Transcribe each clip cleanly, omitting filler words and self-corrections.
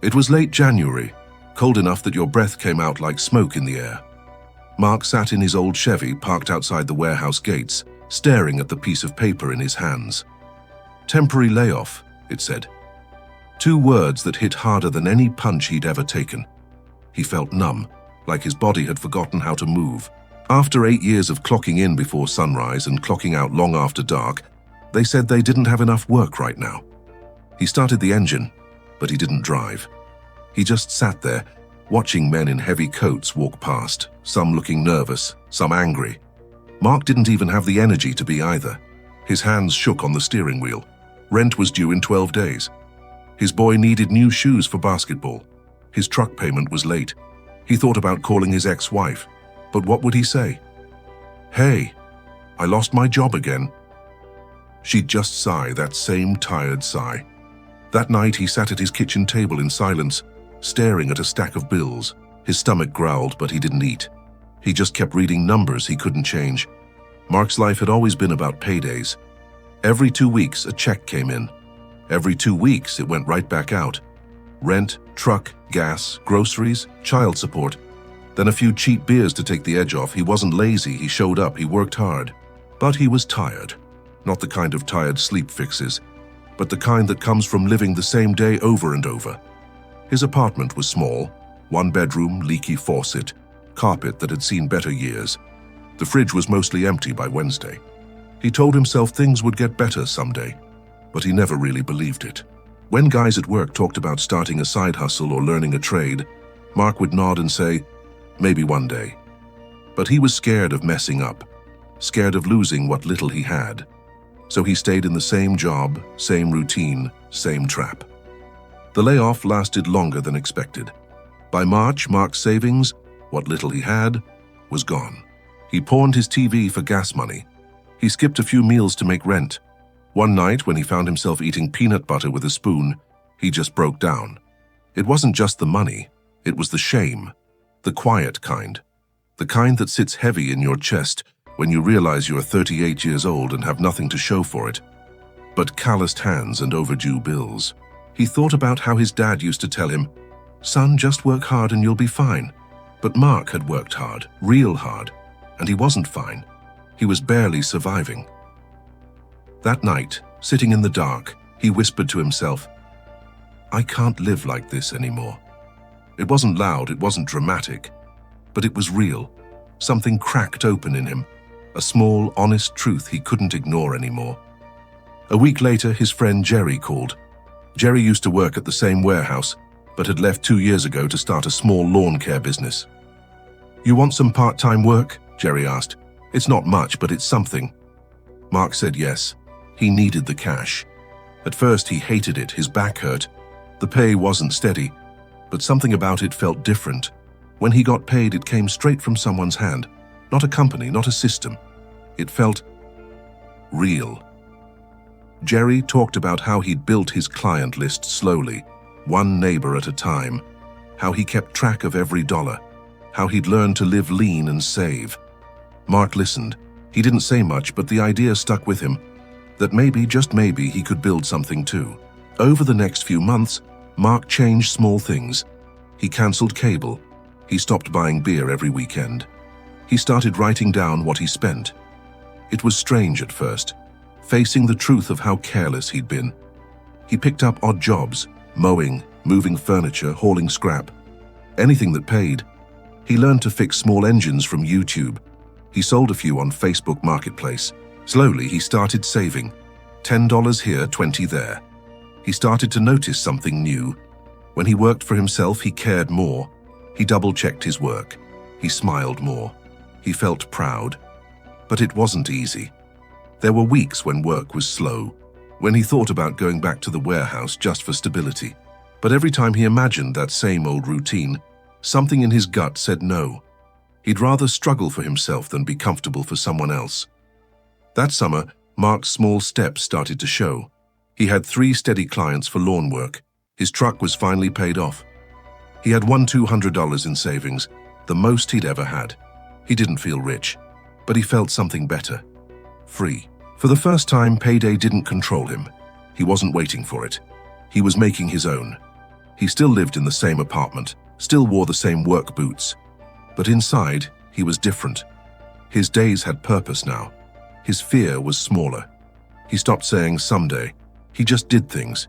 It was late January, cold enough that your breath came out like smoke in the air. Mark sat in his old Chevy parked outside the warehouse gates, staring at the piece of paper in his hands. Temporary layoff, it said. 2 words that hit harder than any punch he'd ever taken. He felt numb, like his body had forgotten how to move. After 8 years of clocking in before sunrise and clocking out long after dark, they said they didn't have enough work right now. He started the engine, but he didn't drive. He just sat there, watching men in heavy coats walk past, some looking nervous, some angry. Mark didn't even have the energy to be either. His hands shook on the steering wheel. Rent was due in 12 days. His boy needed new shoes for basketball. His truck payment was late. He thought about calling his ex-wife, but what would he say? "Hey, I lost my job again." She'd just sigh, that same tired sigh. That night he sat at his kitchen table in silence, staring at a stack of bills. His stomach growled, but he didn't eat. He just kept reading numbers he couldn't change. Mark's life had always been about paydays. Every 2 weeks, a check came in. Every 2 weeks, it went right back out. Rent, truck, gas, groceries, child support. Then a few cheap beers to take the edge off. He wasn't lazy, he showed up, he worked hard. But he was tired. Not the kind of tired sleep fixes, but the kind that comes from living the same day over and over. His apartment was small, 1 bedroom, leaky faucet, carpet that had seen better years. The fridge was mostly empty by Wednesday. He told himself things would get better someday, but he never really believed it. When guys at work talked about starting a side hustle or learning a trade, Mark would nod and say, maybe one day. But he was scared of messing up, scared of losing what little he had. So he stayed in the same job, same routine, same trap. The layoff lasted longer than expected. By March, Mark's savings, what little he had, was gone. He pawned his TV for gas money. He skipped a few meals to make rent. One night, when he found himself eating peanut butter with a spoon, he just broke down. It wasn't just the money, it was the shame. The quiet kind. The kind that sits heavy in your chest when you realize you're 38 years old and have nothing to show for it, but calloused hands and overdue bills. He thought about how his dad used to tell him, "Son, just work hard and you'll be fine." But Mark had worked hard, real hard, and he wasn't fine. He was barely surviving. That night, sitting in the dark, he whispered to himself, "I can't live like this anymore." It wasn't loud, it wasn't dramatic, but it was real. Something cracked open in him, a small, honest truth he couldn't ignore anymore. A week later, his friend Jerry called. Jerry used to work at the same warehouse, but had left 2 years ago to start a small lawn care business. "You want some part-time work?" Jerry asked. "It's not much, but it's something." Mark said yes. He needed the cash. At first, he hated it, his back hurt. The pay wasn't steady, but something about it felt different. When he got paid, it came straight from someone's hand. Not a company, not a system. It felt real. Jerry talked about how he'd built his client list slowly, one neighbor at a time, how he kept track of every dollar, how he'd learned to live lean and save. Mark listened. He didn't say much, but the idea stuck with him, that maybe, just maybe, he could build something too. Over the next few months, Mark changed small things. He canceled cable. He stopped buying beer every weekend. He started writing down what he spent. It was strange at first, facing the truth of how careless he'd been. He picked up odd jobs, mowing, moving furniture, hauling scrap, anything that paid. He learned to fix small engines from YouTube. He sold a few on Facebook Marketplace. Slowly, he started saving. $10 here, 20 there. He started to notice something new. When he worked for himself, he cared more. He double-checked his work. He smiled more. He felt proud. But it wasn't easy. There were weeks when work was slow, when he thought about going back to the warehouse just for stability. But every time he imagined that same old routine, something in his gut said no. He'd rather struggle for himself than be comfortable for someone else. That summer, Mark's small steps started to show. He had 3 steady clients for lawn work. His truck was finally paid off. He had won $200 in savings, the most he'd ever had. He didn't feel rich, but he felt something better. Free. For the first time, payday didn't control him. He wasn't waiting for it. He was making his own. He still lived in the same apartment, still wore the same work boots. But inside, he was different. His days had purpose now. His fear was smaller. He stopped saying someday. He just did things.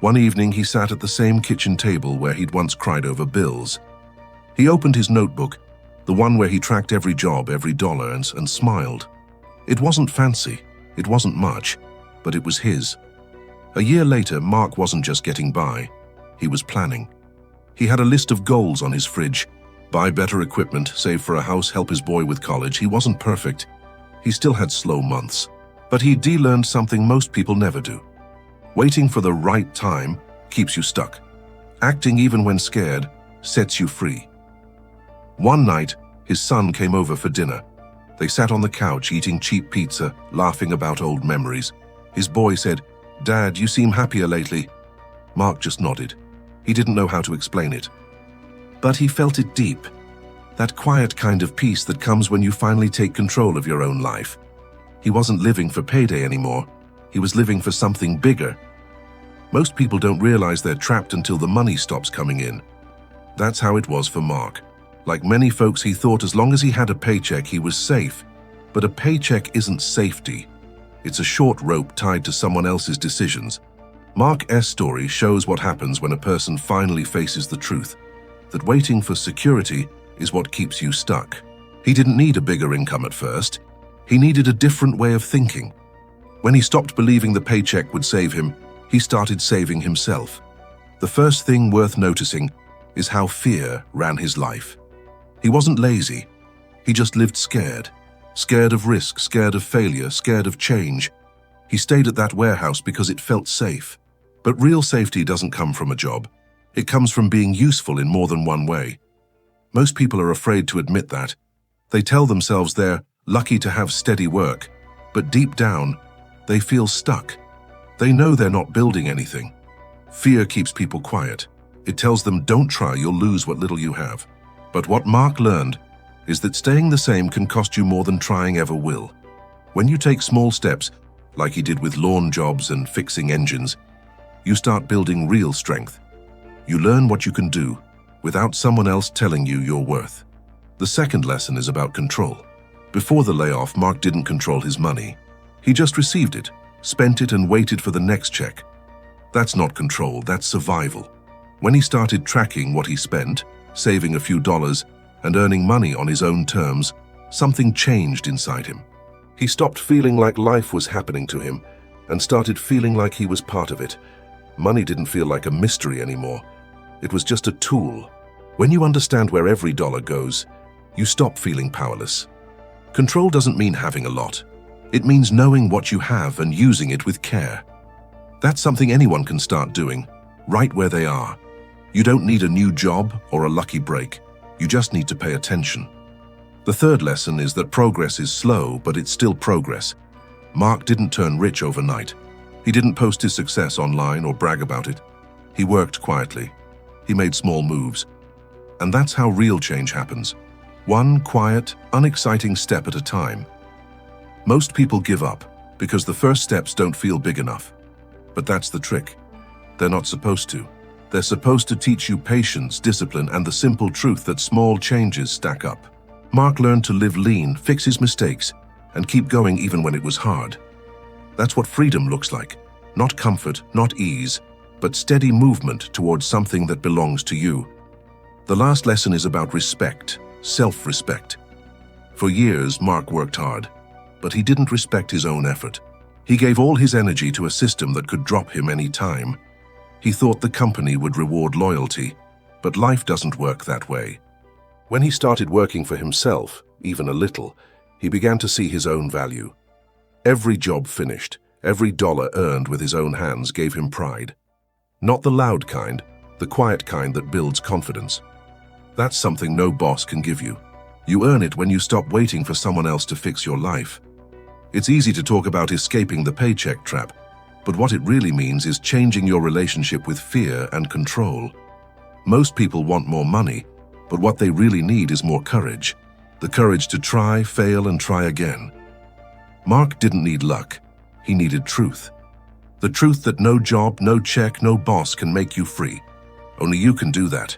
One evening, he sat at the same kitchen table where he'd once cried over bills. He opened his notebook, the one where he tracked every job, every dollar, and smiled. It wasn't fancy, it wasn't much, but it was his. A year later, Mark wasn't just getting by. He was planning. He had a list of goals on his fridge. Buy better equipment, save for a house, help his boy with college. He wasn't perfect. He still had slow months. But he learned something most people never do. Waiting for the right time keeps you stuck. Acting even when scared sets you free. One night, his son came over for dinner. They sat on the couch eating cheap pizza, laughing about old memories. His boy said, "Dad, you seem happier lately." Mark just nodded. He didn't know how to explain it. But he felt it deep. That quiet kind of peace that comes when you finally take control of your own life. He wasn't living for payday anymore. He was living for something bigger. Most people don't realize they're trapped until the money stops coming in. That's how it was for Mark. Like many folks, he thought as long as he had a paycheck, he was safe. But a paycheck isn't safety. It's a short rope tied to someone else's decisions. Mark's story shows what happens when a person finally faces the truth, that waiting for security is what keeps you stuck. He didn't need a bigger income at first. He needed a different way of thinking. When he stopped believing the paycheck would save him, he started saving himself. The first thing worth noticing is how fear ran his life. He wasn't lazy. He just lived scared. Scared of risk, scared of failure, scared of change. He stayed at that warehouse because it felt safe. But real safety doesn't come from a job. It comes from being useful in more than one way. Most people are afraid to admit that. They tell themselves they're lucky to have steady work, but deep down, they feel stuck. They know they're not building anything. Fear keeps people quiet. It tells them, don't try, you'll lose what little you have. But what Mark learned is that staying the same can cost you more than trying ever will. When you take small steps, like he did with lawn jobs and fixing engines, you start building real strength. You learn what you can do without someone else telling you your worth. The second lesson is about control. Before the layoff, Mark didn't control his money. He just received it, spent it, and waited for the next check. That's not control, that's survival. When he started tracking what he spent, saving a few dollars, and earning money on his own terms, something changed inside him. He stopped feeling like life was happening to him and started feeling like he was part of it. Money didn't feel like a mystery anymore. It was just a tool. When you understand where every dollar goes, you stop feeling powerless. Control doesn't mean having a lot. It means knowing what you have and using it with care. That's something anyone can start doing, right where they are. You don't need a new job or a lucky break. You just need to pay attention. The third lesson is that progress is slow, but it's still progress. Mark didn't turn rich overnight. He didn't post his success online or brag about it. He worked quietly. He made small moves. And that's how real change happens. One quiet, unexciting step at a time. Most people give up because the first steps don't feel big enough. But that's the trick. They're not supposed to. They're supposed to teach you patience, discipline, and the simple truth that small changes stack up. Mark learned to live lean, fix his mistakes, and keep going even when it was hard. That's what freedom looks like. Not comfort, not ease, but steady movement towards something that belongs to you. The last lesson is about respect, self-respect. For years, Mark worked hard, but he didn't respect his own effort. He gave all his energy to a system that could drop him any time. He thought the company would reward loyalty, but life doesn't work that way. When he started working for himself, even a little, he began to see his own value. Every job finished, every dollar earned with his own hands gave him pride. Not the loud kind, the quiet kind that builds confidence. That's something no boss can give you. You earn it when you stop waiting for someone else to fix your life. It's easy to talk about escaping the paycheck trap, but what it really means is changing your relationship with fear and control. Most people want more money, but what they really need is more courage. The courage to try, fail, and try again. Mark didn't need luck. He needed truth. The truth that no job, no check, no boss can make you free. Only you can do that.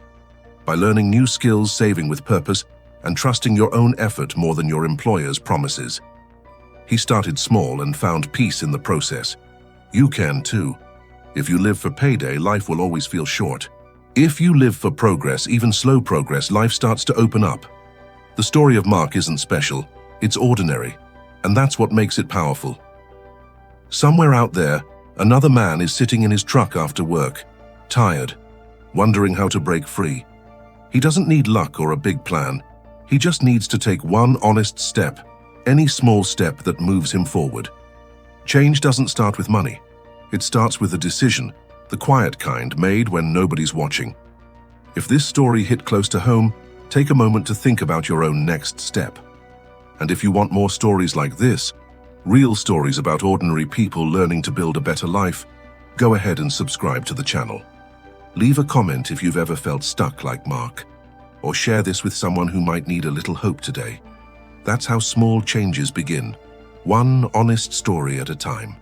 By learning new skills, saving with purpose, and trusting your own effort more than your employer's promises. He started small and found peace in the process. You can too. If you live for payday, life will always feel short. If you live for progress, even slow progress, life starts to open up. The story of Mark isn't special, it's ordinary, and that's what makes it powerful. Somewhere out there, another man is sitting in his truck after work, tired, wondering how to break free. He doesn't need luck or a big plan. He just needs to take one honest step, any small step that moves him forward. Change doesn't start with money. It starts with a decision, the quiet kind made when nobody's watching. If this story hit close to home, take a moment to think about your own next step. And if you want more stories like this, real stories about ordinary people learning to build a better life, go ahead and subscribe to the channel. Leave a comment if you've ever felt stuck like Mark, or share this with someone who might need a little hope today. That's how small changes begin, one honest story at a time.